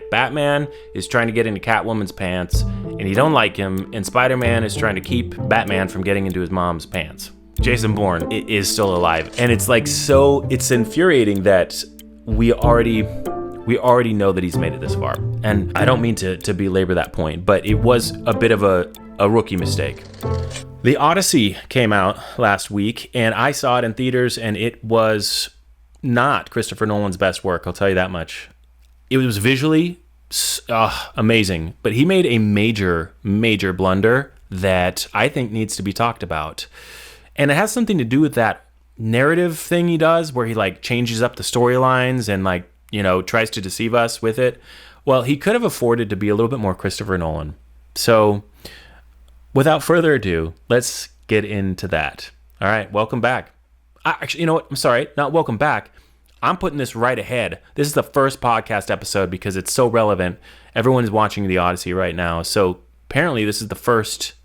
Like, Batman is trying to get into Catwoman's pants, and he don't like him, and Spider-Man is trying to keep Batman from getting into his mom's pants. Jason Bourne is still alive, and it's like it's infuriating that we already know that he's made it this far. And I don't mean to belabor that point, but it was a bit of a rookie mistake. The Odyssey came out last week, and I saw it in theaters, and it was not Christopher Nolan's best work, I'll tell you that much. It was visually amazing, but he made a major blunder that I think needs to be talked about. And it has something to do with that narrative thing he does, where he like changes up the storylines and like, you know, tries to deceive us with it. Well, he could have afforded to be a little bit more Christopher Nolan. So without further ado, let's get into that. All right, welcome back. Actually, you know what? I'm sorry, not welcome back. I'm putting this right ahead. This is the first podcast episode because it's so relevant. Everyone is watching the Odyssey right now. So apparently this is the first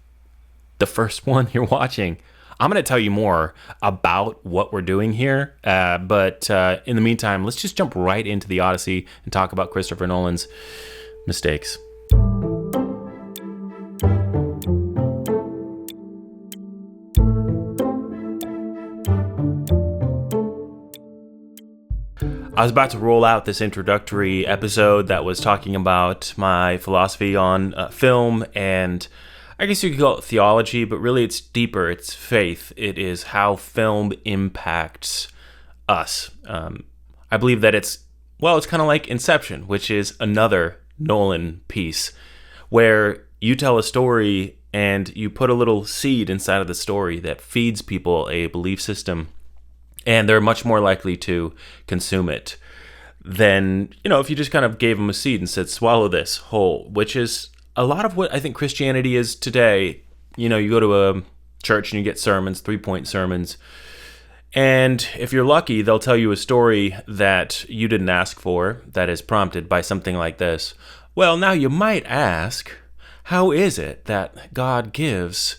one you're watching. I'm going to tell you more about what we're doing here. But in the meantime, let's just jump right into the Odyssey and talk about Christopher Nolan's mistakes. I was about to roll out this introductory episode that was talking about my philosophy on film, and I guess you could call it theology, but really it's deeper. It's faith. It is how film impacts us. I believe that it's kind of like Inception, which is another Nolan piece, where you tell a story and you put a little seed inside of the story that feeds people a belief system, and they're much more likely to consume it than, you know, if you just kind of gave them a seed and said, swallow this whole, which is a lot of what I think Christianity is today. You know, you go to a church and you get sermons, 3-point sermons, and if you're lucky, they'll tell you a story that you didn't ask for that is prompted by something like this. Well, now you might ask, how is it that God gives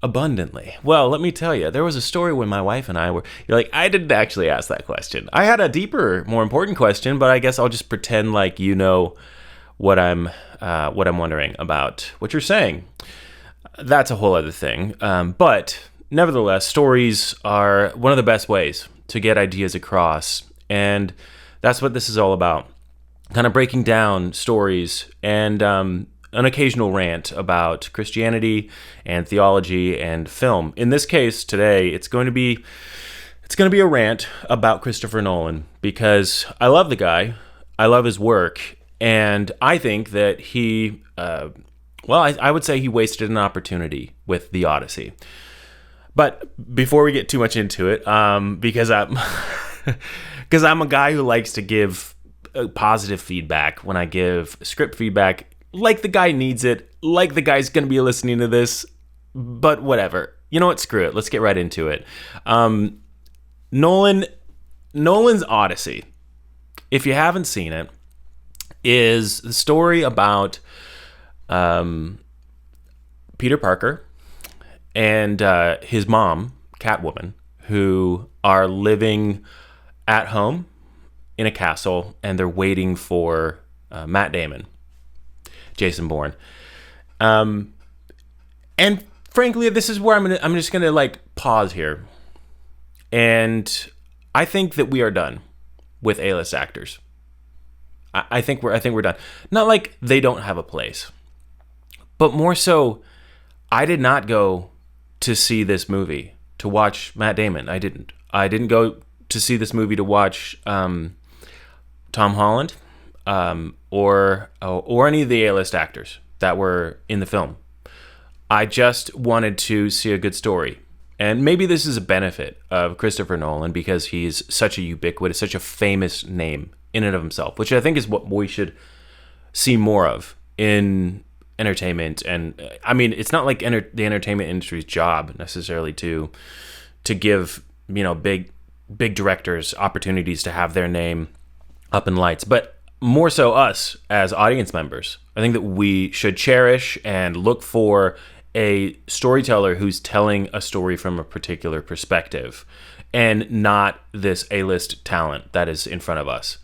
abundantly? Well, let me tell you, there was a story when my wife and I were, I didn't actually ask that question. I had a deeper, more important question, but I guess I'll just pretend like you know what I'm wondering about what you're saying. That's a whole other thing. But nevertheless, stories are one of the best ways to get ideas across. And that's what this is all about. Kind of breaking down stories and an occasional rant about Christianity and theology and film. In this case today, it's going to be a rant about Christopher Nolan, because I love the guy, I love his work, and I think that he, I would say he wasted an opportunity with the Odyssey. But before we get too much into it, because I'm a guy who likes to give positive feedback when I give script feedback. Like the guy needs it, like the guy's going to be listening to this, but whatever. You know what? Screw it. Let's get right into it. Nolan's Odyssey, if you haven't seen it, is the story about Peter Parker and his mom, Catwoman, who are living at home in a castle, and they're waiting for Matt Damon, Jason Bourne. And frankly, this is where I'm just gonna like pause here. And I think that we are done with A-list actors. I think we're done. Not like they don't have a place, but more so, I did not go to see this movie to watch Matt Damon. I didn't go to see this movie to watch Tom Holland, or any of the A-list actors that were in the film. I just wanted to see a good story. And maybe this is a benefit of Christopher Nolan, because he's such a ubiquitous, such a famous name in and of himself, which I think is what we should see more of in entertainment. And I mean, it's not like the entertainment industry's job necessarily to give, you know, big directors opportunities to have their name up in lights, but more so us as audience members. I think that we should cherish and look for a storyteller who's telling a story from a particular perspective, and not this A-list talent that is in front of us.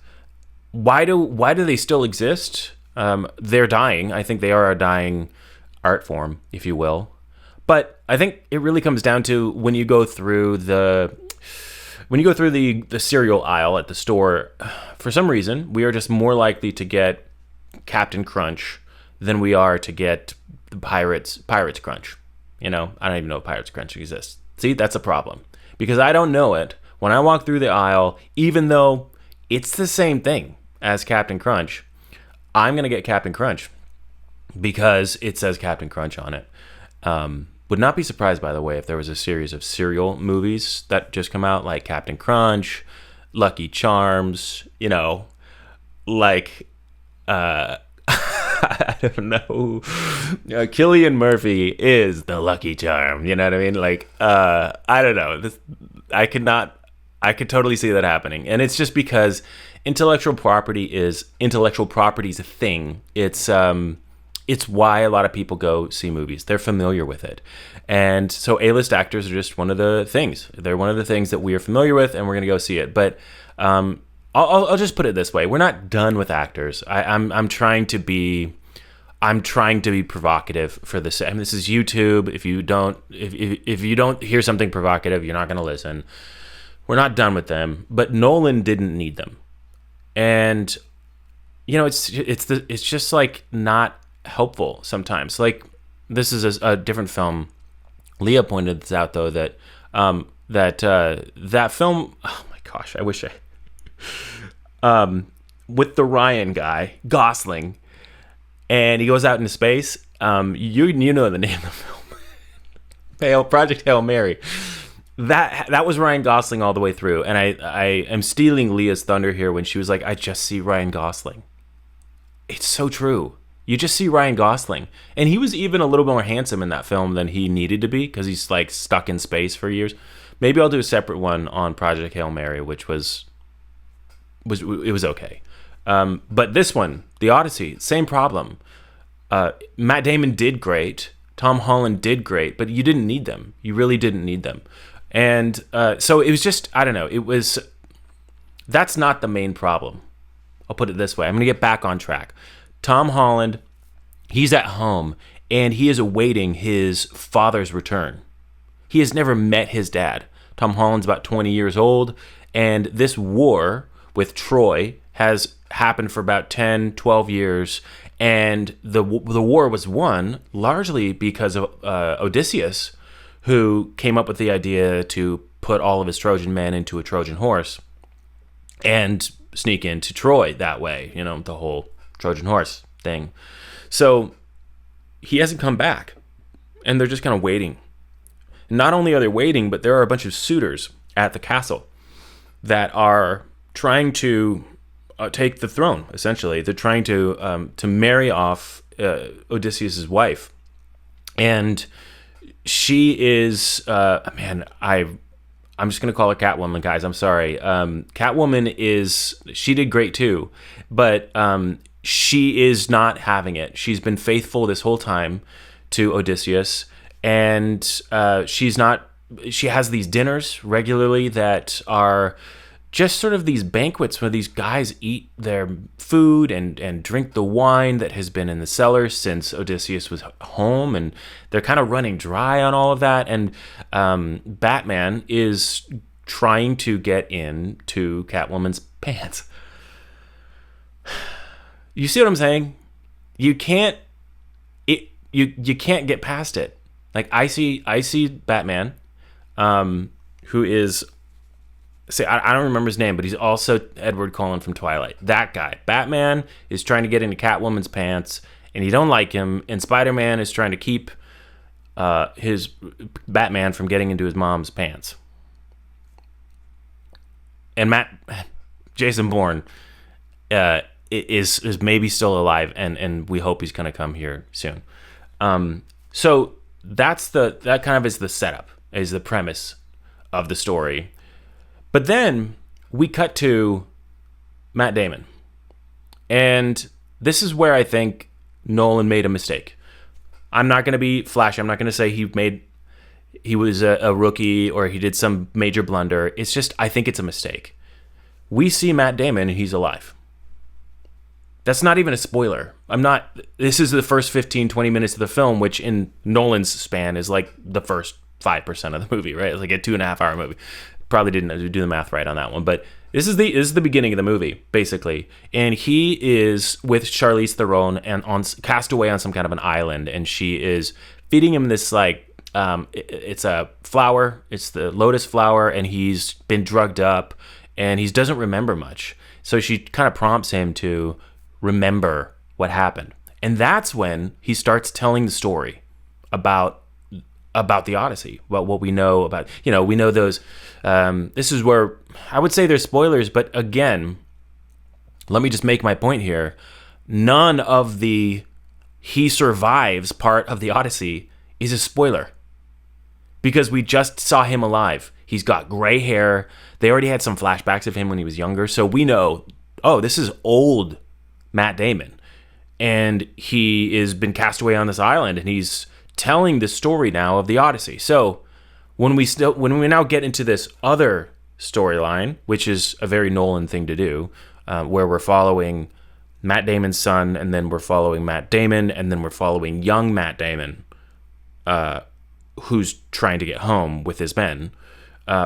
Why do they still exist? They're dying. I think they are a dying art form, if you will. But I think it really comes down to when you go through the cereal aisle at the store. For some reason, we are just more likely to get Captain Crunch than we are to get the Pirates Crunch. I don't even know if Pirates Crunch exists. See, that's a problem because I don't know it. When I walk through the aisle, even though it's the same thing as Captain Crunch, I'm gonna get Captain Crunch because it says Captain Crunch on it. Would not be surprised, by the way, if there was a series of cereal movies that just come out, like Captain Crunch, Lucky Charms, like, I don't know. Cillian Murphy is the Lucky Charm, you know what I mean? Like, I don't know. I could totally see that happening. And it's just because intellectual property's a thing. It's why a lot of people go see movies. They're familiar with it. And so A-list actors are just one of the things. They're one of the things that we are familiar with, and we're going to go see it. But I'll just put it this way. We're not done with actors. I'm trying to be provocative for this. I mean, this is YouTube. If you don't hear something provocative, you're not going to listen. We're not done with them. But Nolan didn't need them. And it's just like not helpful sometimes. Like, this is a different film. Leah pointed this out, though, that that film, oh my gosh, I wish with the Ryan guy, Gosling, and he goes out into space. You know the name of the film. Project Hail Mary. That was Ryan Gosling all the way through. And I am stealing Leah's thunder here when she was like, I just see Ryan Gosling. It's so true. You just see Ryan Gosling. And he was even a little more handsome in that film than he needed to be because he's like stuck in space for years. Maybe I'll do a separate one on Project Hail Mary, which was okay. But this one, the Odyssey, same problem. Matt Damon did great. Tom Holland did great, but you didn't need them. You really didn't need them. And so it was just, I don't know. That's not the main problem. I'll put it this way. I'm going to get back on track. Tom Holland, he's at home, and he is awaiting his father's return. He has never met his dad. Tom Holland's about 20 years old, and this war with Troy has happened for about 10, 12 years, and the war was won largely because of Odysseus, who came up with the idea to put all of his Trojan men into a Trojan horse and sneak into Troy that way, the whole Trojan horse thing. So he hasn't come back, and they're just kind of waiting. Not only are they waiting, but there are a bunch of suitors at the castle that are trying to take the throne, essentially. They're trying to marry off Odysseus' wife. And she is, I'm just going to call her Catwoman, guys. I'm sorry. Catwoman she did great too, but she is not having it. She's been faithful this whole time to Odysseus, and she has these dinners regularly that are just sort of these banquets where these guys eat their food and drink the wine that has been in the cellar since Odysseus was home, and they're kind of running dry on all of that. And Batman is trying to get into Catwoman's pants. You see what I'm saying? You can't get past it. Like, I see Batman, who is, I don't remember his name, but he's also Edward Cullen from Twilight. That guy. Batman is trying to get into Catwoman's pants, and he don't like him. And Spider-Man is trying to keep his Batman from getting into his mom's pants. And Jason Bourne is maybe still alive, and we hope he's going to come here soon. So that kind of is the setup, is the premise of the story. But then we cut to Matt Damon. And this is where I think Nolan made a mistake. I'm not going to be flashy. I'm not going to say he was a rookie or he did some major blunder. It's just, I think it's a mistake. We see Matt Damon and he's alive. That's not even a spoiler. This is the first 15, 20 minutes of the film, which in Nolan's span is like the first 5% of the movie, right? It's like a 2.5 hour movie. Probably didn't do the math right on that one, but this is the beginning of the movie, basically. And he is with Charlize Theron and cast away on some kind of an island, and she is feeding him this like it's a flower, it's the lotus flower, and he's been drugged up, and he doesn't remember much. So she kind of prompts him to remember what happened, and that's when he starts telling the story about the Odyssey, about what we know about, we know those. This is where I would say there's spoilers, but again, let me just make my point here. None of the he survives part of the Odyssey is a spoiler, because we just saw him alive. He's got gray hair. They already had some flashbacks of him when he was younger, so we know, oh, this is old Matt Damon, and he has been cast away on this island, and he's telling the story now of the Odyssey. So when we now get into this other storyline, which is a very Nolan thing to do, where we're following Matt Damon's son, and then we're following Matt Damon, and then we're following young Matt Damon, who's trying to get home with his men,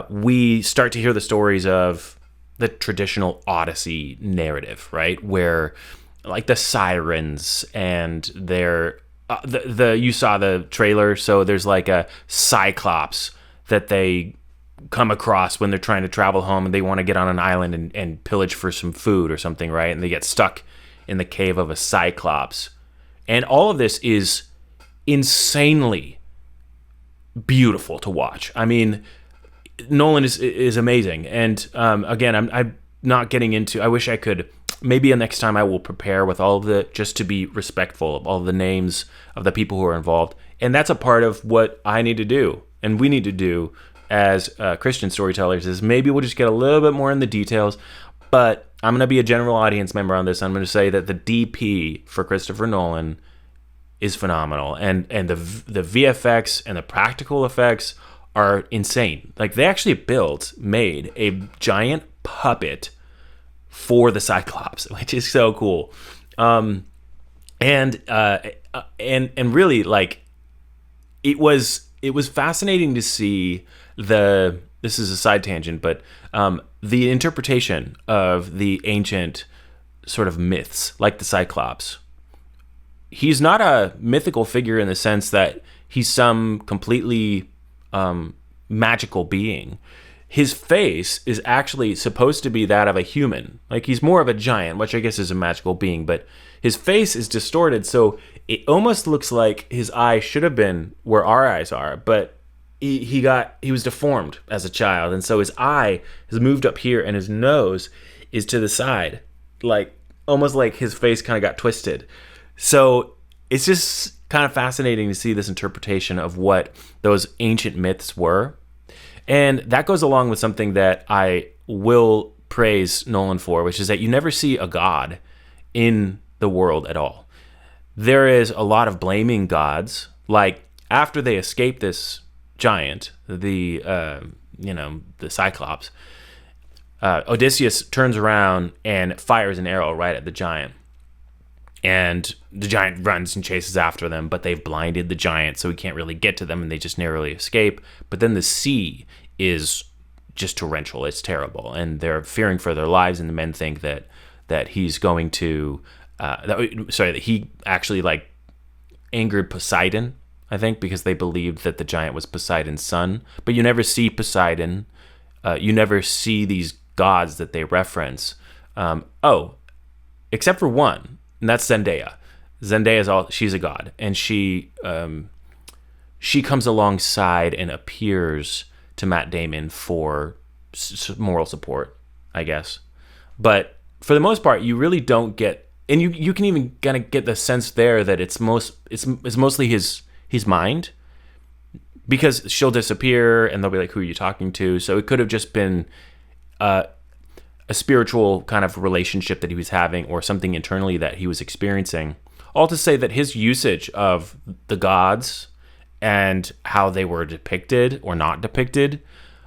we start to hear the stories of the traditional Odyssey narrative, right? Where like the sirens and their you saw the trailer, so there's like a cyclops that they come across when they're trying to travel home, and they want to get on an island and pillage for some food or something, right? And they get stuck in the cave of a cyclops. And all of this is insanely beautiful to watch. I mean, Nolan is amazing. And again, I'm not getting into, I wish I could, maybe next time I will prepare with all of just to be respectful of all the names of the people who are involved. And that's a part of what I need to do, and we need to do as Christian storytellers, is maybe we'll just get a little bit more in the details. But I'm going to be a general audience member on this. I'm going to say that the DP for Christopher Nolan is phenomenal. And the VFX and the practical effects are insane. Like, they actually made a giant puppet for the Cyclops, which is so cool. And really, like, it was fascinating to see this is a side tangent, but the interpretation of the ancient sort of myths, like the Cyclops. He's not a mythical figure in the sense that he's some completely magical being. His face is actually supposed to be that of a human. Like, he's more of a giant, which I guess is a magical being, but his face is distorted, so it almost looks like his eye should have been where our eyes are, but he was deformed as a child, and so his eye has moved up here, and his nose is to the side, like almost like his face kind of got twisted. So it's just kind of fascinating to see this interpretation of what those ancient myths were. And that goes along with something that I will praise Nolan for, which is that you never see a god in the world at all. There is a lot of blaming gods. Like, after they escape this giant, the Cyclops, Odysseus turns around and fires an arrow right at the giant. And the giant runs and chases after them, but they've blinded the giant, so he can't really get to them, and they just narrowly escape. But then the sea is just torrential. It's terrible, and they're fearing for their lives, and the men think that he's going to... that he actually, like, angered Poseidon, I think, because they believed that the giant was Poseidon's son. But you never see Poseidon. You never see these gods that they reference. Except for one, and that's Zendaya. She's a god, and she comes alongside and appears to Matt Damon for moral support, I guess. But for the most part, you really don't get, and you can even kind of get the sense there that it's mostly his mind, because she'll disappear and they'll be like, who are you talking to? So it could have just been a spiritual kind of relationship that he was having, or something internally that he was experiencing. All to say that his usage of the gods and how they were depicted or not depicted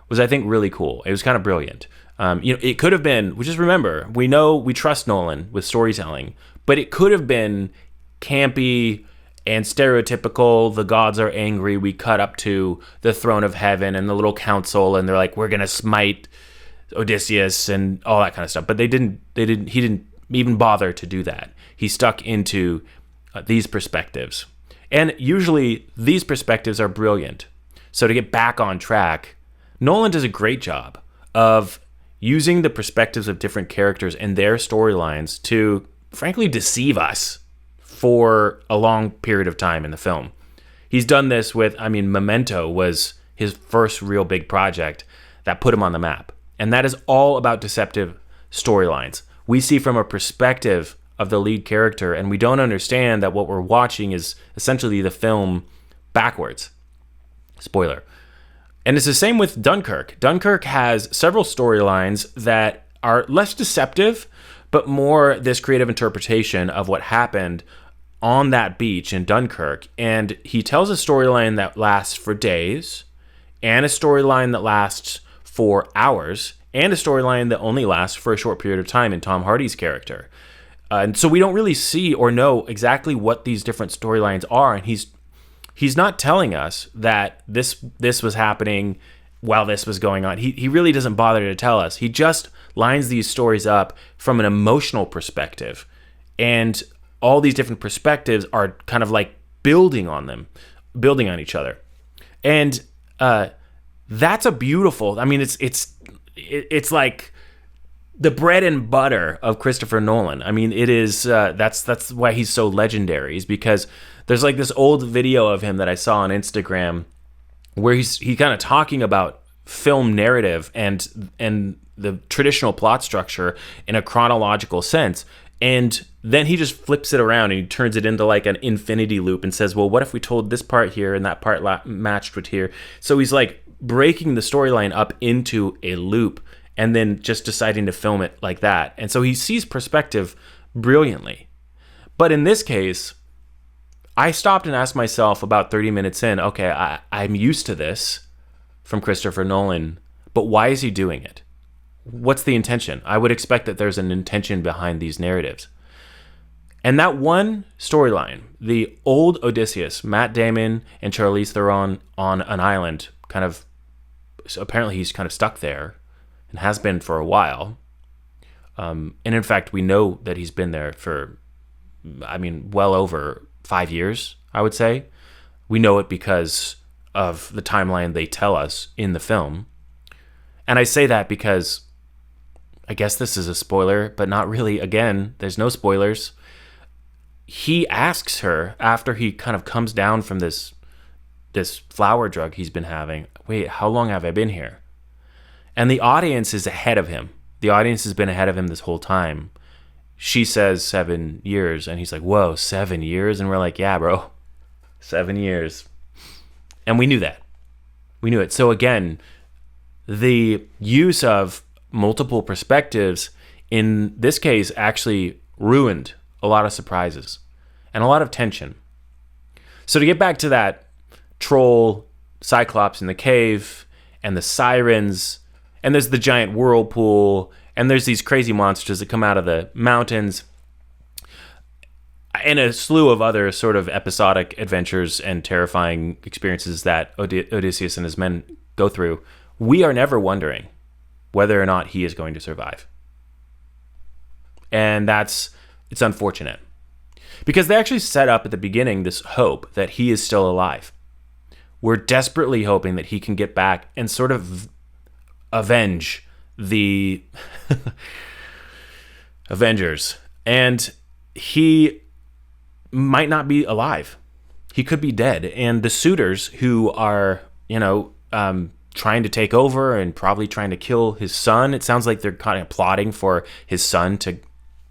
was, I think, really cool. It was kind of brilliant. It could have been, just remember, we trust Nolan with storytelling, But it could have been campy and stereotypical. The gods are angry. We cut up to the throne of heaven and the little council, and they're like, we're gonna smite Odysseus and all that kind of stuff. But he didn't even bother to do that. He stuck into these perspectives. And usually these perspectives are brilliant. So to get back on track, Nolan does a great job of using the perspectives of different characters and their storylines to, frankly, deceive us for a long period of time in the film. He's done this with, Memento was his first real big project that put him on the map. And that is all about deceptive storylines. We see from a perspective of the lead character, and we don't understand that what we're watching is essentially the film backwards. Spoiler. And it's the same with Dunkirk. Dunkirk has several storylines that are less deceptive, but more this creative interpretation of what happened on that beach in Dunkirk. And he tells a storyline that lasts for days, and a storyline that lasts for hours, and a storyline that only lasts for a short period of time in Tom Hardy's character. And so we don't really see or know exactly what these different storylines are, and he's not telling us that this was happening while this was going on. He really doesn't bother to tell us. He just lines these stories up from an emotional perspective, and all these different perspectives are kind of like building on each other. And that's a beautiful, it's like the bread and butter of Christopher Nolan. It is, that's why he's so legendary, is because there's like this old video of him that I saw on Instagram where he's kind of talking about film narrative and the traditional plot structure in a chronological sense. And then he just flips it around and he turns it into like an infinity loop and says, well, what if we told this part here and that part matched with here? So he's like breaking the storyline up into a loop and then just deciding to film it like that. And so he sees perspective brilliantly. But in this case, I stopped and asked myself about 30 minutes in, okay, I'm used to this from Christopher Nolan, but why is he doing it? What's the intention? I would expect that there's an intention behind these narratives. And that one storyline, the old Odysseus, Matt Damon and Charlize Theron on an island, apparently he's kind of stuck there and has been for a while. And in fact, we know that he's been there for, well over 5 years, I would say. We know it because of the timeline they tell us in the film. And I say that because I guess this is a spoiler, but not really. Again, there's no spoilers. He asks her after he kind of comes down from this flower drug he's been having, wait, how long have I been here? And the audience is ahead of him. The audience has been ahead of him this whole time. She says 7 years, and he's like, whoa, 7 years? And we're like, yeah, bro, 7 years. And we knew that. We knew it. So again, the use of multiple perspectives in this case actually ruined a lot of surprises and a lot of tension. So to get back to that troll, Cyclops in the cave, and the sirens, and there's the giant whirlpool, and there's these crazy monsters that come out of the mountains, and a slew of other sort of episodic adventures and terrifying experiences that Odysseus and his men go through, we are never wondering whether or not he is going to survive. And it's unfortunate. Because they actually set up at the beginning this hope that he is still alive. We're desperately hoping that he can get back and sort of avenge the Avengers. And he might not be alive. He could be dead. And the suitors who are, trying to take over and probably trying to kill his son. It sounds like they're kind of plotting for his son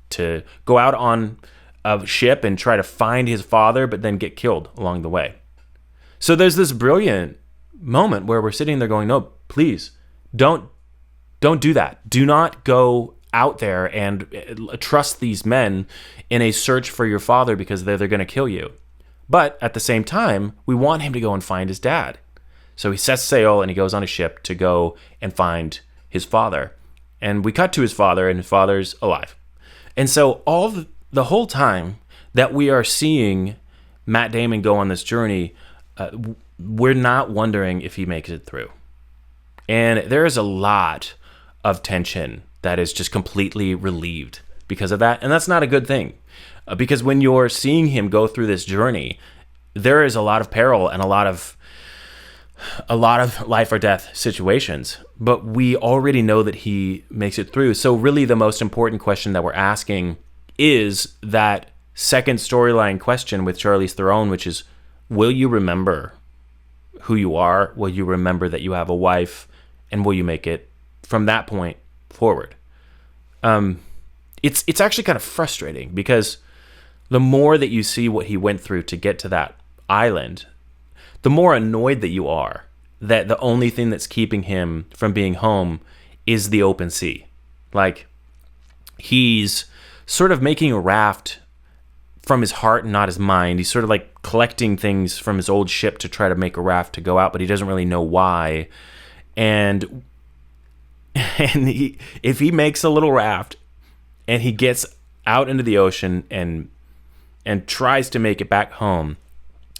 to go out on a ship and try to find his father, but then get killed along the way. So there's this brilliant moment where we're sitting there going, no, please, don't do that. Do not go out there and trust these men in a search for your father because they're going to kill you. But at the same time, we want him to go and find his dad. So he sets sail and he goes on a ship to go and find his father. And we cut to his father, and his father's alive. And so all the whole time that we are seeing Matt Damon go on this journey, we're not wondering if he makes it through. And there is a lot of tension that is just completely relieved because of that. And that's not a good thing. Because when you're seeing him go through this journey, there is a lot of peril and a lot of life or death situations. But we already know that he makes it through. So really the most important question that we're asking is that second storyline question with Charlize Theron, which is, will you remember who you are? Will you remember that you have a wife? And will you make it from that point forward? It's actually kind of frustrating because the more that you see what he went through to get to that island, the more annoyed that you are that the only thing that's keeping him from being home is the open sea. Like, he's sort of making a raft from his heart and not his mind. He's sort of like collecting things from his old ship to try to make a raft to go out, but he doesn't really know why. And if he makes a little raft and he gets out into the ocean and tries to make it back home,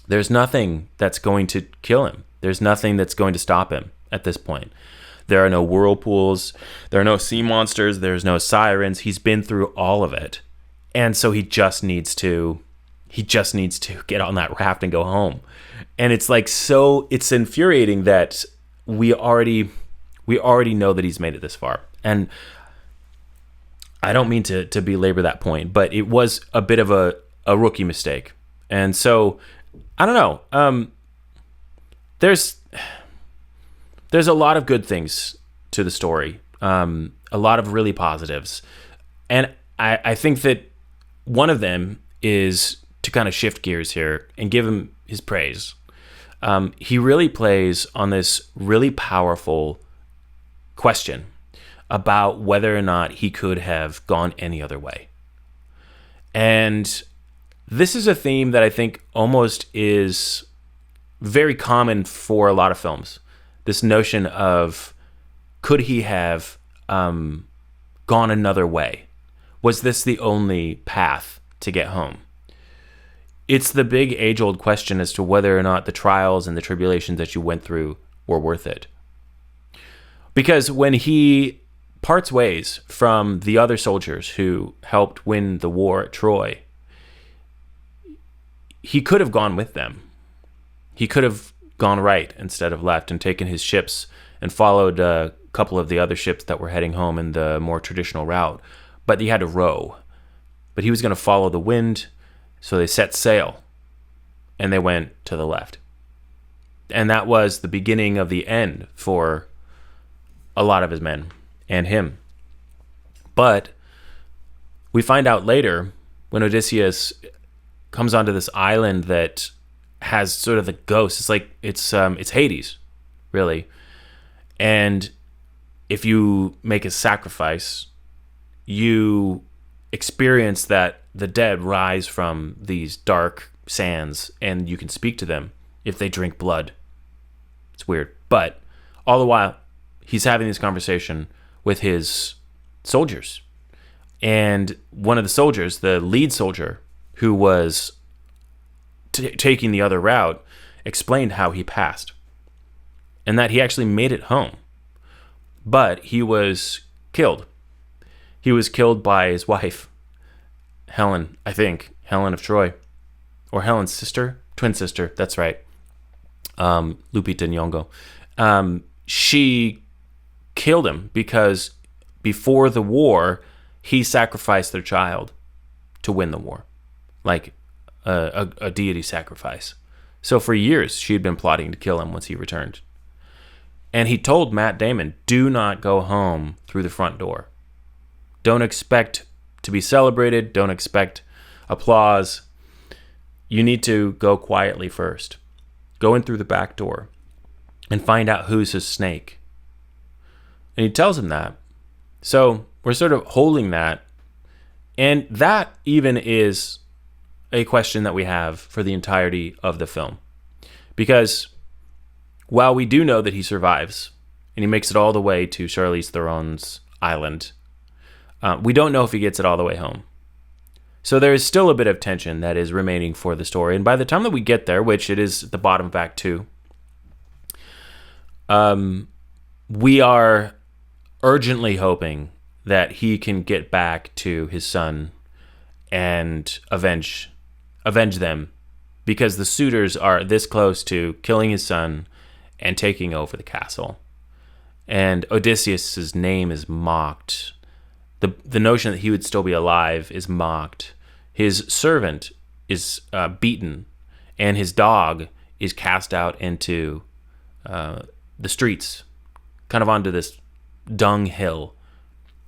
there's nothing that's going to kill him. There's nothing that's going to stop him at this point. There are no whirlpools. There are no sea monsters. There's no sirens. He's been through all of it. And so he just needs to get on that raft and go home. And it's like, so it's infuriating that we already know that he's made it this far. And I don't mean to belabor that point, but it was a bit of a rookie mistake. And so, I don't know. There's a lot of good things to the story. A lot of really positives. And I think that one of them is to kind of shift gears here and give him his praise. He really plays on this really powerful question about whether or not he could have gone any other way. And this is a theme that I think almost is very common for a lot of films. This notion of, could he have gone another way? Was this the only path to get home? It's the big age-old question as to whether or not the trials and the tribulations that you went through were worth it. Because when he parts ways from the other soldiers who helped win the war at Troy, he could have gone with them. He could have gone right instead of left and taken his ships and followed a couple of the other ships that were heading home in the more traditional route. But he had to row. But he was going to follow the wind, so they set sail and they went to the left. And that was the beginning of the end for a lot of his men and him. But we find out later when Odysseus comes onto this island that has sort of the ghost. It's like it's Hades, really. And if you make a sacrifice, you experience that the dead rise from these dark sands, and you can speak to them if they drink blood. It's weird, but all the while he's having this conversation with his soldiers, and one of the soldiers, the lead soldier who was taking the other route, explained how he passed and that he actually made it home, but he was killed. He was killed by his wife, Helen, I think, Helen of Troy, or Helen's sister, twin sister, that's right, Lupita Nyong'o. She killed him because before the war, he sacrificed their child to win the war, like a deity sacrifice. So for years, she had been plotting to kill him once he returned. And he told Matt Damon, do not go home through the front door. Don't expect to be celebrated. Don't expect applause. You need to go quietly first. Go in through the back door and find out who's his snake. And he tells him that. So we're sort of holding that. And that even is a question that we have for the entirety of the film. Because while we do know that he survives and he makes it all the way to Charlize Theron's island, we don't know if he gets it all the way home. So there is still a bit of tension that is remaining for the story. And by the time that we get there, which it is the bottom of Act 2, we are urgently hoping that he can get back to his son and avenge them, because the suitors are this close to killing his son and taking over the castle. And Odysseus's name is mocked. The notion that he would still be alive is mocked. His servant is beaten, and his dog is cast out into the streets, kind of onto this dung hill.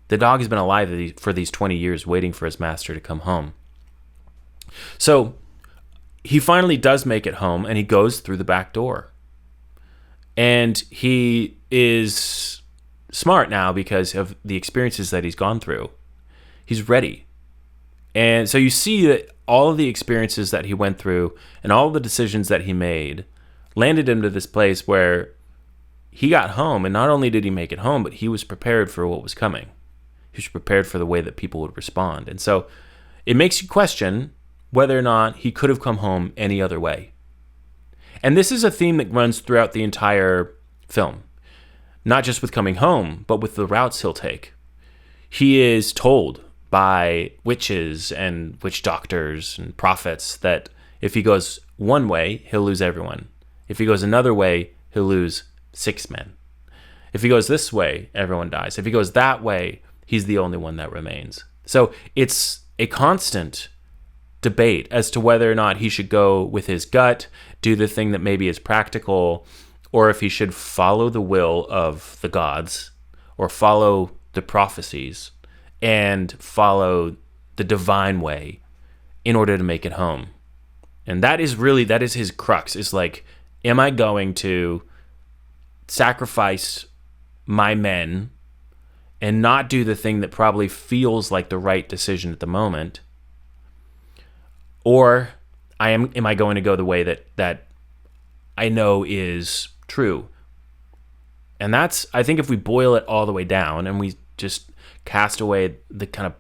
The dog has been alive for these 20 years, waiting for his master to come home. So he finally does make it home, and he goes through the back door. And he is smart now because of the experiences that he's gone through. He's ready. And so you see that all of the experiences that he went through and all of the decisions that he made landed him to this place where he got home. And not only did he make it home, but he was prepared for what was coming. He was prepared for the way that people would respond. And so it makes you question whether or not he could have come home any other way. And this is a theme that runs throughout the entire film. Not just with coming home, but with the routes he'll take. He is told by witches and witch doctors and prophets that if he goes one way, he'll lose everyone. If he goes another way, he'll lose 6 men. If he goes this way, everyone dies. If he goes that way, he's the only one that remains. So it's a constant debate as to whether or not he should go with his gut, do the thing that maybe is practical, or if he should follow the will of the gods, or follow the prophecies, and follow the divine way in order to make it home. And that is his crux. Is like, am I going to sacrifice my men and not do the thing that probably feels like the right decision at the moment? Or am I going to go the way that I know is true? And that's, I think if we boil it all the way down and we just cast away the kind of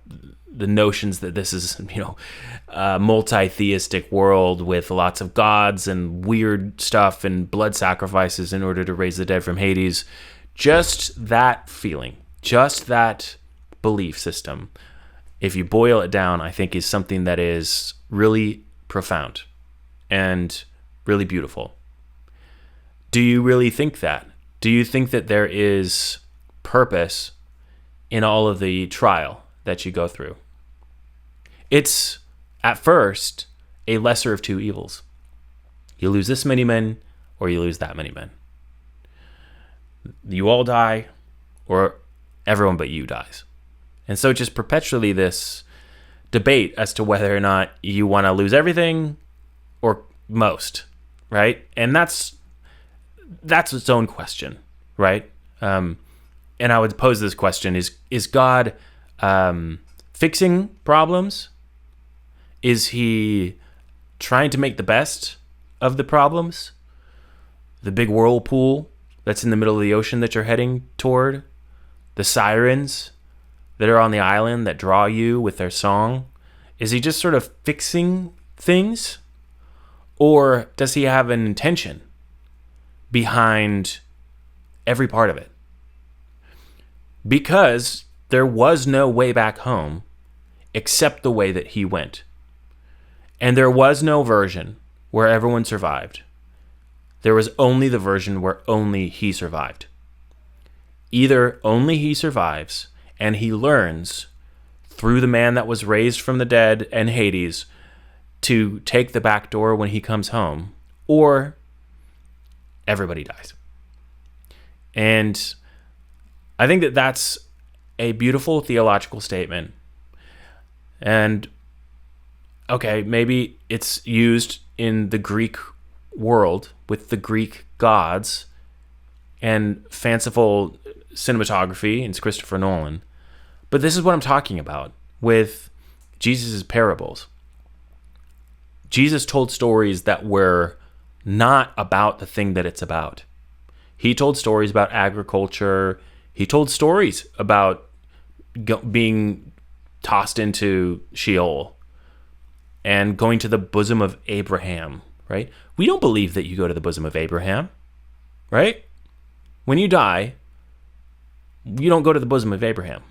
the notions that this is, a multi-theistic world with lots of gods and weird stuff and blood sacrifices in order to raise the dead from Hades, just that feeling, just that belief system, if you boil it down, I think is something that is really profound and really beautiful. Do you really think that? Do you think that there is purpose in all of the trial that you go through? It's, at first, a lesser of two evils. You lose this many men, or you lose that many men. You all die, or everyone but you dies. And so just perpetually this debate as to whether or not you want to lose everything or most, right? And that's its own question, right? And I would pose this question: is God fixing problems? Is he trying to make the best of the problems? The big whirlpool that's in the middle of the ocean that you're heading toward? The sirens that are on the island that draw you with their song? Is he just sort of fixing things? Or does he have an intention behind every part of it? Because there was no way back home except the way that he went. And there was no version where everyone survived. There was only the version where only he survived. Either only he survives and he learns through the man that was raised from the dead and Hades to take the back door when he comes home, or everybody dies. And I think that that's a beautiful theological statement. And okay, maybe it's used in the Greek world with the Greek gods and fanciful cinematography, and it's Christopher Nolan. But this is what I'm talking about with Jesus' parables. Jesus told stories that were not about the thing that it's about. He told stories about agriculture. He told stories about being tossed into Sheol. and going to the bosom of Abraham, right? We don't believe that you go to the bosom of Abraham, right? When you die, you don't go to the bosom of Abraham.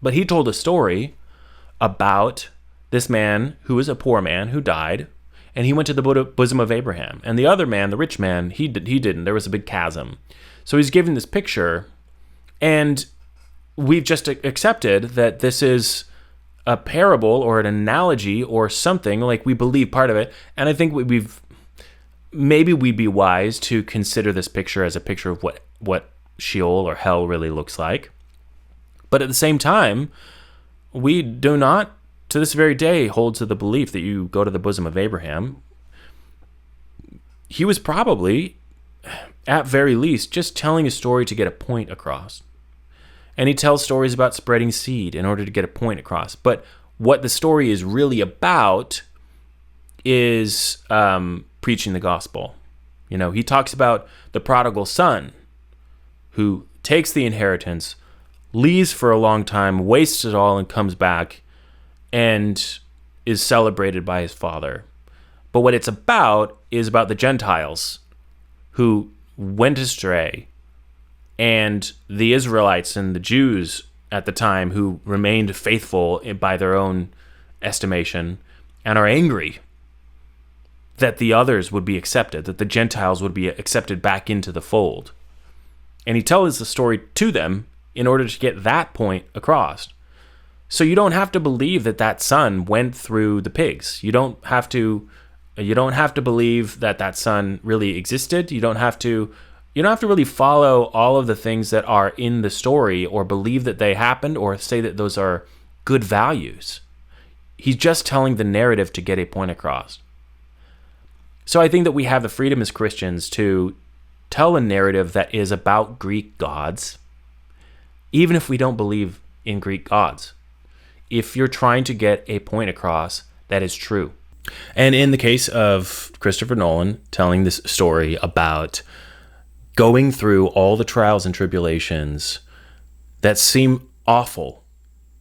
But he told a story about this man who was a poor man who died, and he went to the bosom of Abraham. And the other man, the rich man, he didn't. There was a big chasm. So he's giving this picture, and we've just accepted that this is a parable or an analogy or something, like we believe part of it. And I think maybe we'd be wise to consider this picture as a picture of what Sheol or hell really looks like. But at the same time, we do not, to this very day, hold to the belief that you go to the bosom of Abraham. He was probably, at very least, just telling a story to get a point across. And he tells stories about spreading seed in order to get a point across. But what the story is really about is preaching the gospel. You know, he talks about the prodigal son who takes the inheritance, leaves for a long time, wastes it all, and comes back and is celebrated by his father. But what it's about is about the Gentiles who went astray, and the Israelites and the Jews at the time who remained faithful by their own estimation and are angry that the others would be accepted, that the Gentiles would be accepted back into the fold. And he tells the story to them in order to get that point across. So you don't have to believe that son went through the pigs. You don't have to believe that son really existed. You don't have to really follow all of the things that are in the story or believe that they happened or say that those are good values. He's just telling the narrative to get a point across. So I think that we have the freedom as Christians to tell a narrative that is about Greek gods, even if we don't believe in Greek gods, if you're trying to get a point across that is true. And in the case of Christopher Nolan telling this story about going through all the trials and tribulations that seem awful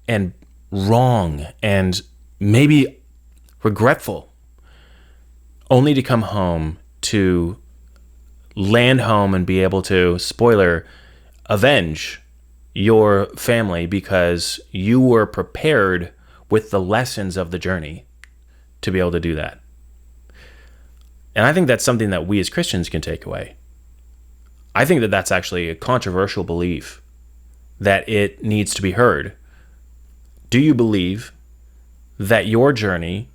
and wrong and maybe regretful, only to come home, to land home and be able to, spoiler, avenge your family because you were prepared with the lessons of the journey to be able to do that. And I think that's something that we as Christians can take away. I think that that's actually a controversial belief, that it needs to be heard. Do you believe that your journey,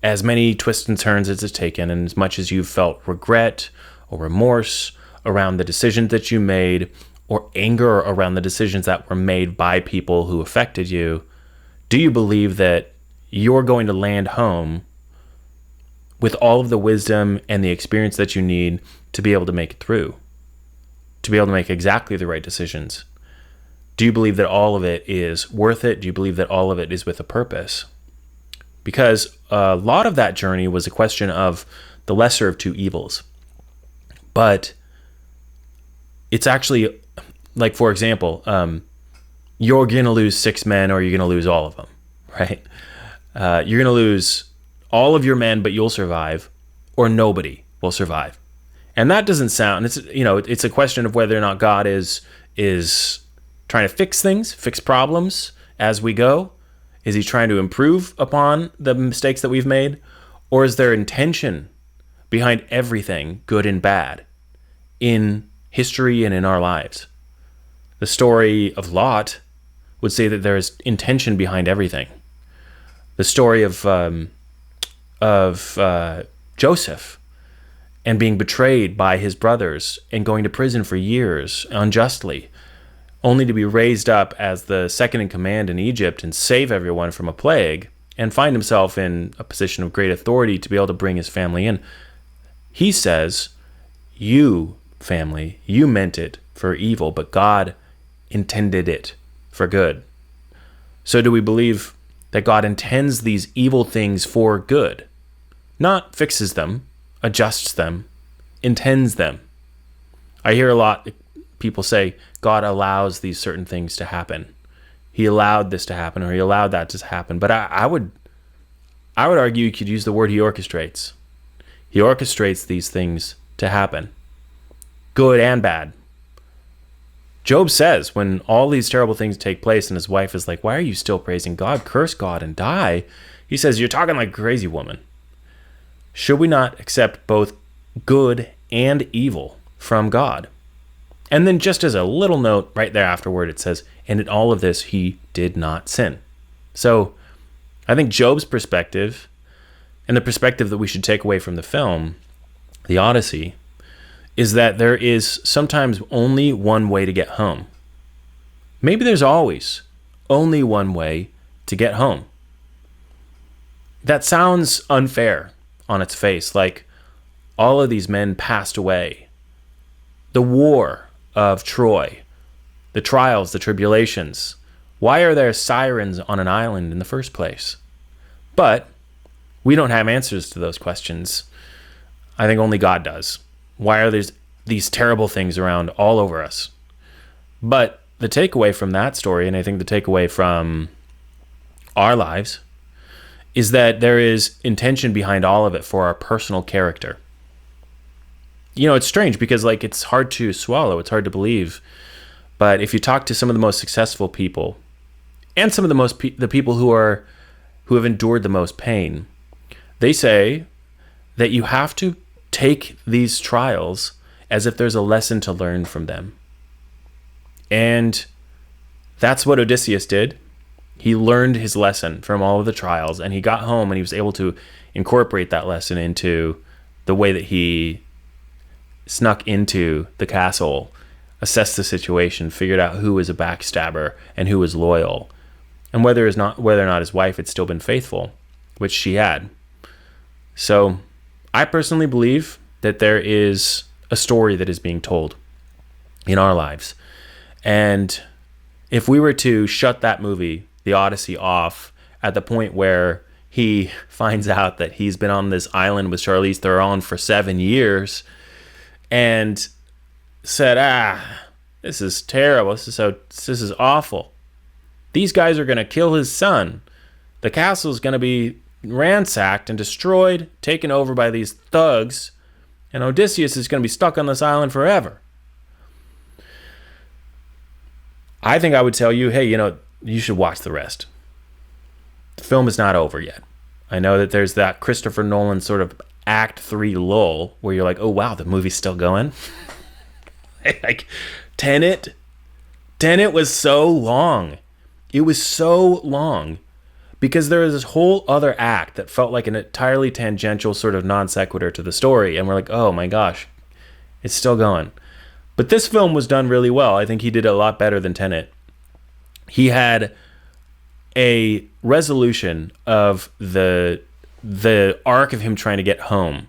as many twists and turns as it's taken, and as much as you've felt regret or remorse around the decisions that you made, or anger around the decisions that were made by people who affected you, do you believe that you're going to land home with all of the wisdom and the experience that you need to be able to make it through, to be able to make exactly the right decisions? Do you believe that all of it is worth it? Do you believe that all of it is with a purpose? Because a lot of that journey was a question of the lesser of two evils. But it's actually, like, for example, you're going to lose 6 men or you're going to lose all of them, right? You're going to lose all of your men, but you'll survive, or nobody will survive. And that doesn't sound, it's a question of whether or not God is trying to fix things, fix problems as we go. Is he trying to improve upon the mistakes that we've made? Or is there intention behind everything, good and bad, in history and in our lives? The story of Lot would say that there is intention behind everything. The story of Joseph and being betrayed by his brothers and going to prison for years unjustly, only to be raised up as the second in command in Egypt and save everyone from a plague and find himself in a position of great authority to be able to bring his family in. He says, you, family, you meant it for evil, but God intended it for good. So do we believe that God intends these evil things for good? Not fixes them, adjusts them, intends them. I hear a lot people say God allows these certain things to happen. He allowed this to happen, or he allowed that to happen. But I I would argue you could use the word he orchestrates. He orchestrates these things to happen, good and bad. Job says when all these terrible things take place and his wife is like, why are you still praising God? Curse God and die. He says, you're talking like a crazy woman. Should we not accept both good and evil from God? And then just as a little note right there afterward, it says, and in all of this, he did not sin. So I think Job's perspective and the perspective that we should take away from the film, the Odyssey, is that there is sometimes only one way to get home. Maybe there's always only one way to get home. That sounds unfair on its face, like all of these men passed away. The war of Troy, the trials, the tribulations. Why are there sirens on an island in the first place? But we don't have answers to those questions. I think only God does. Why are there these terrible things around all over us? But the takeaway from that story, and I think the takeaway from our lives, is that there is intention behind all of it for our personal character. You know, it's strange because it's hard to swallow. It's hard to believe. But if you talk to some of the most successful people and some of the people who have endured the most pain, they say that you have to take these trials as if there's a lesson to learn from them. And that's what Odysseus did. He learned his lesson from all of the trials, and he got home and he was able to incorporate that lesson into the way that he snuck into the castle, assessed the situation, figured out who was a backstabber and who was loyal, and whether or not his wife had still been faithful, which she had. So I personally believe that there is a story that is being told in our lives. And if we were to shut that movie, The Odyssey, off at the point where he finds out that he's been on this island with Charlize Theron for 7 years and said, this is terrible. This is awful. These guys are going to kill his son. The castle's going to be ransacked and destroyed, taken over by these thugs, and Odysseus is going to be stuck on this island forever. I think I would tell you, hey, you should watch the rest. The film is not over yet. I know that there's that Christopher Nolan sort of Act 3 lull where you're like, oh, wow, the movie's still going. Like Tenet was so long. It was so long because there was this whole other act that felt like an entirely tangential sort of non sequitur to the story. And we're like, oh my gosh, it's still going. But this film was done really well. I think he did a lot better than Tenet. He had a resolution of the arc of him trying to get home.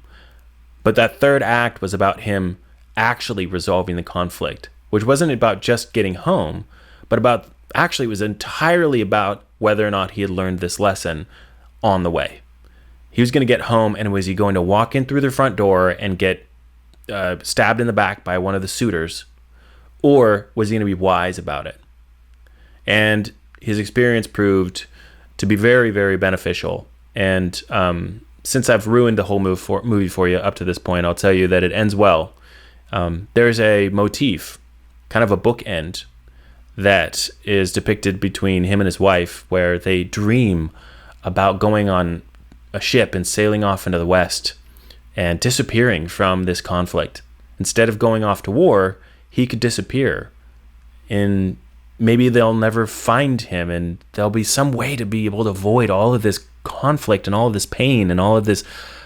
But that third act was about him actually resolving the conflict, which wasn't about just getting home, but it was entirely about whether or not he had learned this lesson on the way. He was going to get home, and was he going to walk in through the front door and get stabbed in the back by one of the suitors, or was he going to be wise about it? And his experience proved to be very, very beneficial. And since I've ruined the whole movie for you up to this point, I'll tell you that it ends well. There's a motif, kind of a bookend, that is depicted between him and his wife, where they dream about going on a ship and sailing off into the west and disappearing from this conflict. Instead of going off to war, he could disappear. And maybe they'll never find him, and there'll be some way to be able to avoid all of this conflict and all of this pain and all of this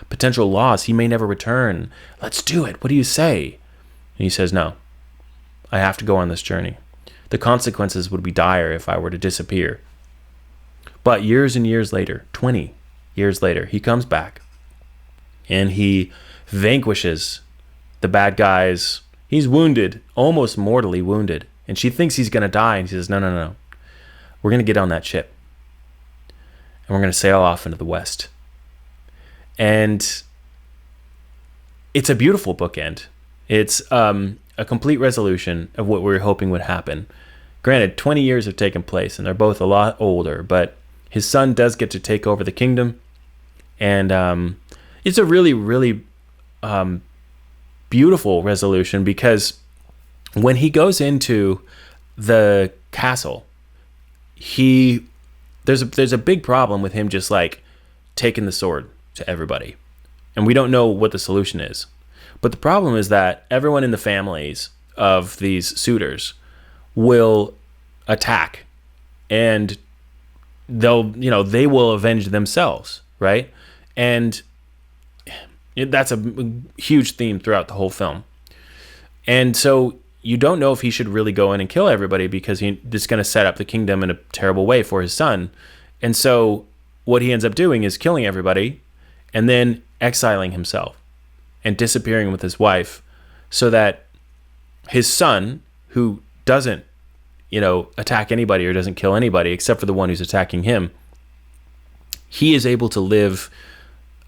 potential loss. He may never return. Let's do it. What do you say? And he says, no, I have to go on this journey. The consequences would be dire if I were to disappear. But years and years later, 20 years later, he comes back and he vanquishes the bad guys. He's wounded, almost mortally wounded. And she thinks he's going to die. And he says, no. We're going to get on that ship. And we're going to sail off into the west. And it's a beautiful bookend. It's a complete resolution of what we were hoping would happen. Granted, 20 years have taken place, and they're both a lot older, but his son does get to take over the kingdom, And it's a really, really beautiful resolution, because when he goes into the castle, there's a big problem with him just like taking the sword to everybody. And we don't know what the solution is. But the problem is that everyone in the families of these suitors will attack, and they will avenge themselves, right? And that's a huge theme throughout the whole film. And so you don't know if he should really go in and kill everybody, because this is going to set up the kingdom in a terrible way for his son. And so what he ends up doing is killing everybody and then exiling himself and disappearing with his wife, so that his son, who doesn't, attack anybody or doesn't kill anybody except for the one who's attacking him, he is able to live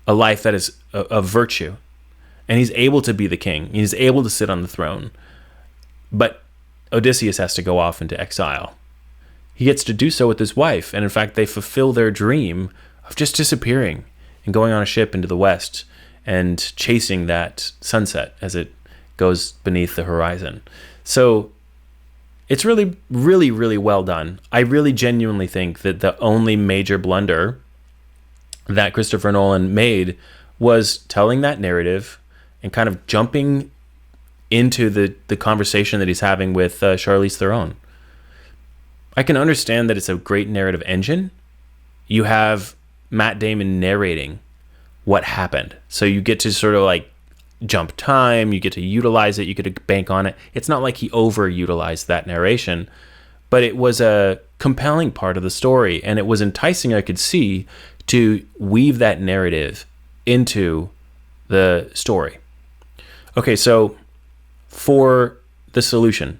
a life that is of virtue. And he's able to be the king. He's able to sit on the throne. But Odysseus has to go off into exile. He gets to do so with his wife. And in fact, they fulfill their dream of just disappearing and going on a ship into the west and chasing that sunset as it goes beneath the horizon. So it's really, really, really well done. I really genuinely think that the only major blunder that Christopher Nolan made was telling that narrative and kind of jumping into the conversation that he's having with Charlize Theron. I can understand that it's a great narrative engine. You have Matt Damon narrating what happened. So you get to sort of like jump time, you get to utilize it, you get to bank on it. It's not like he overutilized that narration, but it was a compelling part of the story, and it was enticing, I could see, to weave that narrative into the story. Okay, so for the solution,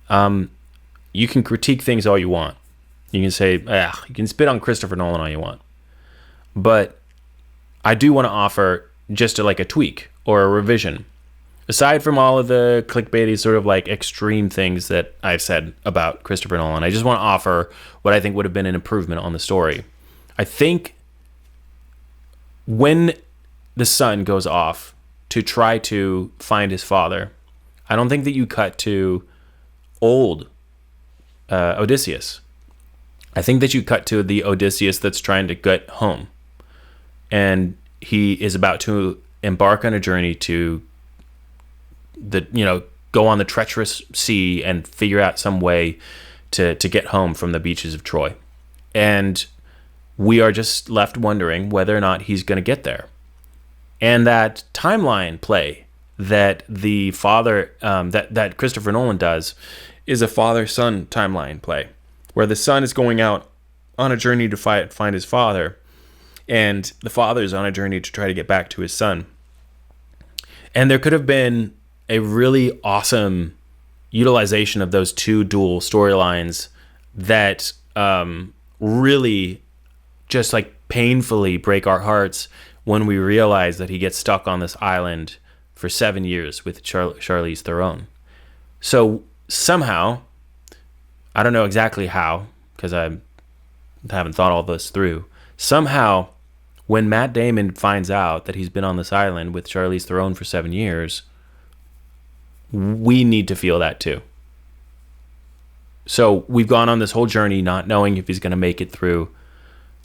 you can critique things all you want. You can say, you can spit on Christopher Nolan all you want. But I do want to offer just like a tweak or a revision. Aside from all of the clickbaity sort of like extreme things that I've said about Christopher Nolan, I just want to offer what I think would have been an improvement on the story. I think when the son goes off to try to find his father, I don't think that you cut to old Odysseus. I think that you cut to the Odysseus that's trying to get home. And he is about to embark on a journey to go on the treacherous sea and figure out some way to get home from the beaches of Troy. And we are just left wondering whether or not he's going to get there. And that timeline play that the father, that Christopher Nolan does, is a father-son timeline play, where the son is going out on a journey to find his father, and the father is on a journey to try to get back to his son. And there could have been a really awesome utilization of those two dual storylines that really just like painfully break our hearts when we realize that he gets stuck on this island for 7 years with Charlize Theron. So somehow, I don't know exactly how, because I haven't thought all this through, somehow when Matt Damon finds out that he's been on this island with Charlize Theron for 7 years, we need to feel that too. So we've gone on this whole journey not knowing if he's going to make it through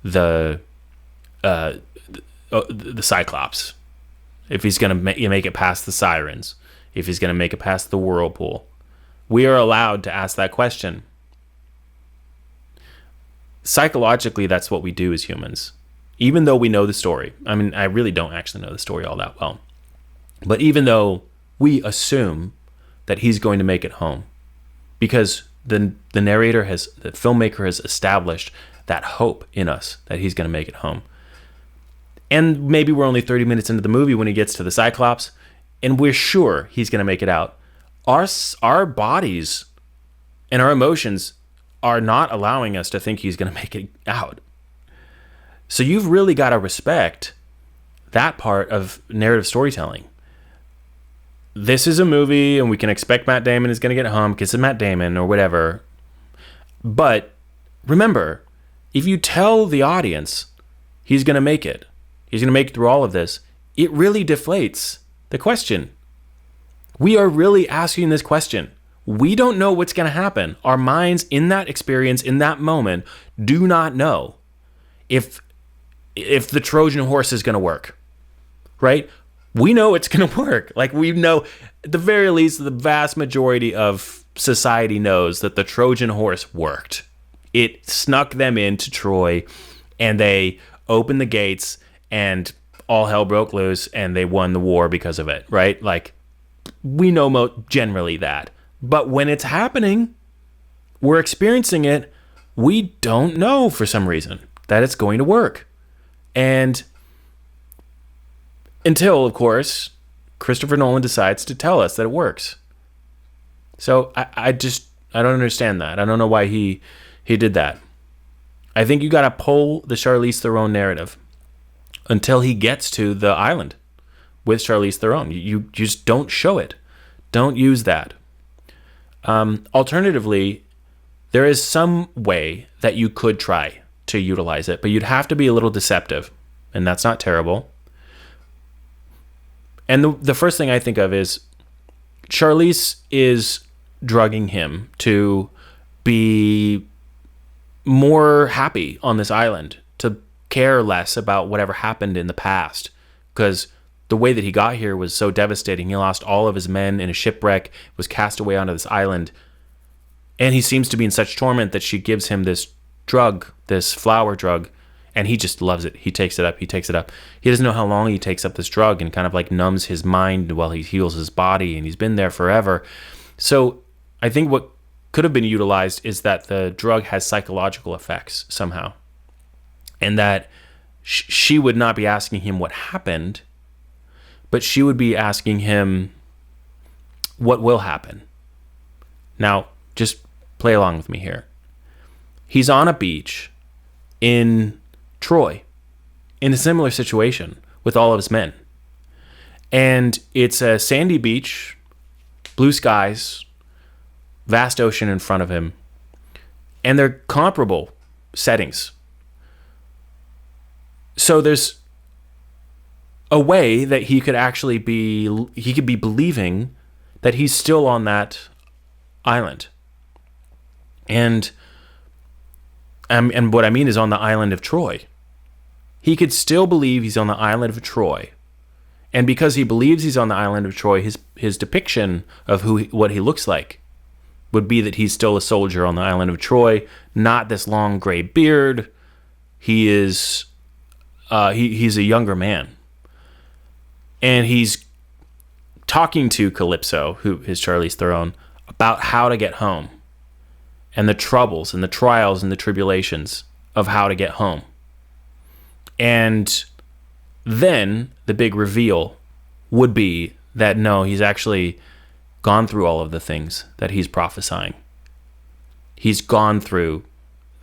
the Cyclops, if he's going to make it past the sirens, if he's going to make it past the whirlpool. We are allowed to ask that question. Psychologically, that's what we do as humans. Even though we know the story. I mean, I really don't actually know the story all that well. But even though we assume that he's going to make it home, because the filmmaker has established that hope in us that he's going to make it home. And maybe we're only 30 minutes into the movie when he gets to the Cyclops, and we're sure he's going to make it out. Our bodies and our emotions are not allowing us to think he's going to make it out. So you've really got to respect that part of narrative storytelling. This is a movie, and we can expect Matt Damon is going to get home because it's Matt Damon or whatever. But remember, if you tell the audience he's going to make it, He's going to make it through all of this. It really deflates the question. We are really asking this question. We don't know what's going to happen. Our minds in that experience, in that moment, do not know if the Trojan horse is going to work, right? We know it's going to work. Like, we know, at the very least, the vast majority of society knows that the Trojan horse worked. It snuck them into Troy, and they opened the gates, and all hell broke loose, and they won the war because of it, right? Like, we know generally that. But when it's happening, we're experiencing it, we don't know for some reason that it's going to work. And until, of course, Christopher Nolan decides to tell us that it works. So I don't understand that. I don't know why he did that. I think you got to pull the Charlize Theron narrative until he gets to the island with Charlize Theron. You just don't show it. Don't use that. Alternatively, there is some way that you could try to utilize it, but you'd have to be a little deceptive, and that's not terrible. And the first thing I think of is Charlize is drugging him to be more happy on this island, to care less about whatever happened in the past, because the way that he got here was so devastating. He lost all of his men in a shipwreck, was cast away onto this island, and he seems to be in such torment that she gives him this drug, this flower drug, and he just loves it. He takes it up. He doesn't know how long he takes up this drug, and kind of like numbs his mind while he heals his body, and he's been there forever. So I think what could have been utilized is that the drug has psychological effects somehow, and that she would not be asking him what happened, but she would be asking him what will happen. Now, just play along with me here. He's on a beach in Troy in a similar situation with all of his men. And it's a sandy beach, blue skies, vast ocean in front of him. And they're comparable settings. So there's a way that he could be believing that he's still on that island. And what I mean is on the island of Troy. He could still believe he's on the island of Troy. And because he believes he's on the island of Troy, his depiction of what he looks like would be that he's still a soldier on the island of Troy, not this long gray beard. He is he's a younger man. And he's talking to Calypso, who is Charlize Theron, about how to get home, and the troubles and the trials and the tribulations of how to get home. And then the big reveal would be that no, he's actually gone through all of the things that he's prophesying. He's gone through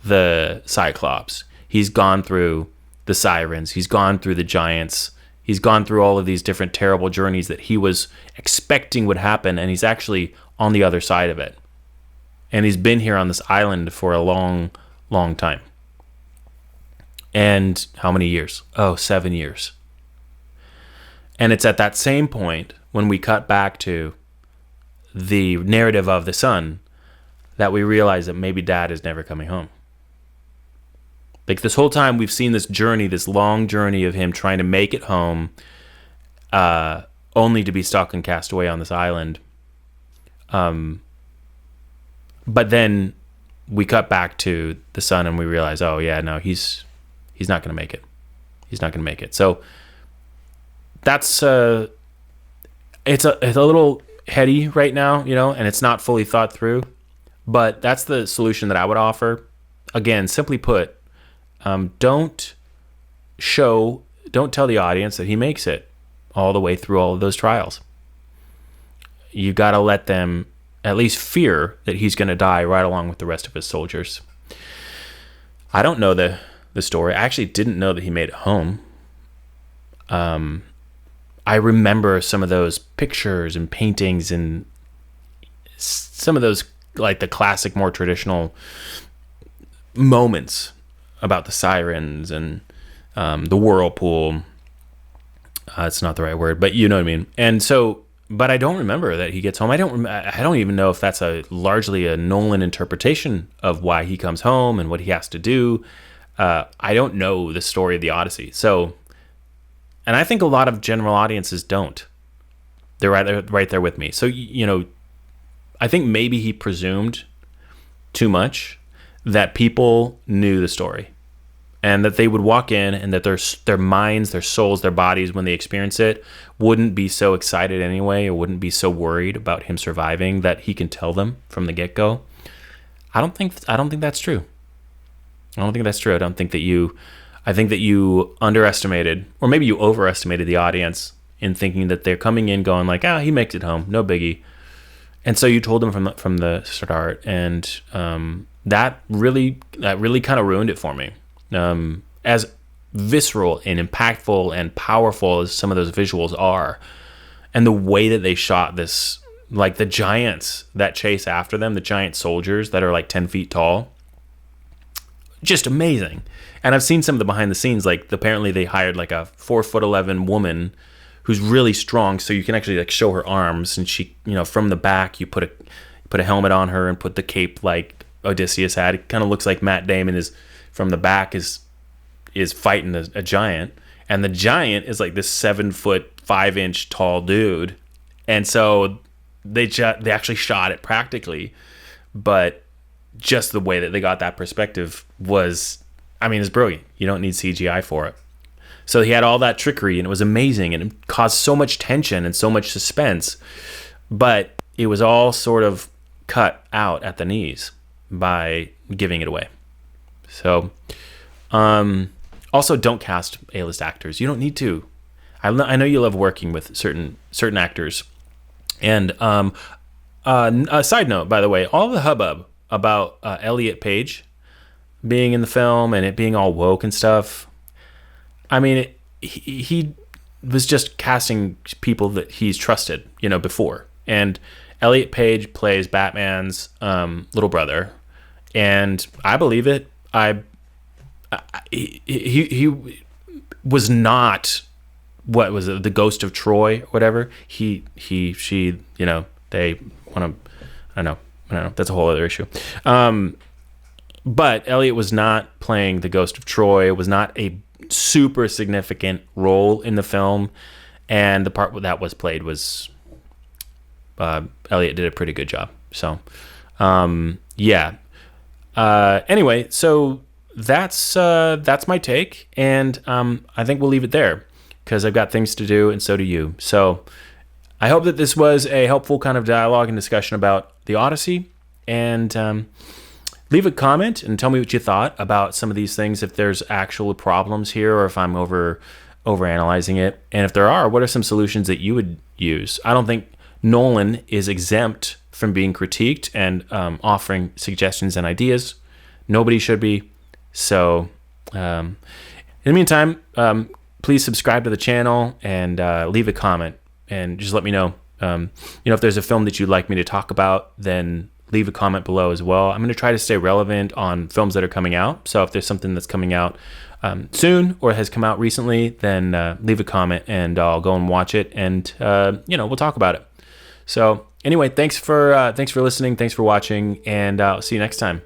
the Cyclops. He's gone through the Sirens. He's gone through the Giants. He's gone through all of these different terrible journeys that he was expecting would happen, and he's actually on the other side of it. And he's been here on this island for a long, long time. And how many years? 7 years. And it's at that same point, when we cut back to the narrative of the son, that we realize that maybe dad is never coming home. Like, this whole time we've seen this journey, this long journey of him trying to make it home, only to be stuck and cast away on this island. But then we cut back to the son and we realize, oh yeah, no, he's not going to make it. He's not going to make it. So that's it's a little heady right now, and it's not fully thought through. But that's the solution that I would offer. Again, simply put, don't tell the audience that he makes it all the way through all of those trials. You got to let them at least fear that he's going to die right along with the rest of his soldiers. I don't know the story. I actually didn't know that he made it home. I remember some of those pictures and paintings and some of those, like the classic, more traditional moments about the sirens and the whirlpool It's not the right word, but you know what I mean. And so, but I don't remember that he gets home. I don't even know if that's largely a Nolan interpretation of why he comes home and what he has to do. I don't know the story of the Odyssey. So, and I think a lot of general audiences don't. They're right there with me. So, I think maybe he presumed too much that people knew the story and that they would walk in and that their minds, their souls, their bodies, when they experience it, wouldn't be so excited anyway, or wouldn't be so worried about him surviving that he can tell them from the get-go. I don't think that's true. I don't think that's true. I think that you underestimated, or maybe you overestimated the audience in thinking that they're coming in going like, he makes it home, no biggie. And so you told them from the start, and that really kind of ruined it for me. As visceral and impactful and powerful as some of those visuals are, and the way that they shot this, like the giants that chase after them, the giant soldiers that are like 10 feet tall, just amazing. And I've seen some of the behind the scenes, like apparently they hired like a 4'11" woman who's really strong, so you can actually like show her arms, and she, from the back you put a helmet on her and put the cape like Odysseus had. It kind of looks like Matt Damon is from the back is fighting a giant, and the giant is like this 7'5" tall dude, and so they actually shot it practically, but just the way that they got that perspective was, it's brilliant. You don't need CGI for it. So he had all that trickery, and it was amazing, and it caused so much tension and so much suspense, but it was all sort of cut out at the knees by giving it away. So, also don't cast A-list actors. You don't need to. I know you love working with certain actors. And a side note, by the way, all the hubbub about Elliot Page being in the film and it being all woke and stuff, he was just casting people that he's trusted, before. And Elliot Page plays Batman's little brother, and I believe it. He was not, what was it, the Ghost of Troy or whatever. She, they want to, I don't know. That's a whole other issue. But Elliot was not playing the Ghost of Troy. It was not a super significant role in the film, and the part that was played was Elliot did a pretty good job. So, anyway, so that's my take, and I think we'll leave it there because I've got things to do, and so do you. So I hope that this was a helpful kind of dialogue and discussion about the Odyssey, and leave a comment and tell me what you thought about some of these things, if there's actual problems here or if I'm overanalyzing it. And if there are, what are some solutions that you would use? I don't think Nolan is exempt from being critiqued and offering suggestions and ideas. Nobody should be. So in the meantime, please subscribe to the channel and leave a comment and just let me know. If there's a film that you'd like me to talk about, then leave a comment below as well. I'm going to try to stay relevant on films that are coming out. So if there's something that's coming out soon or has come out recently, then leave a comment and I'll go and watch it, and we'll talk about it. So anyway, thanks for listening, thanks for watching, and I'll see you next time.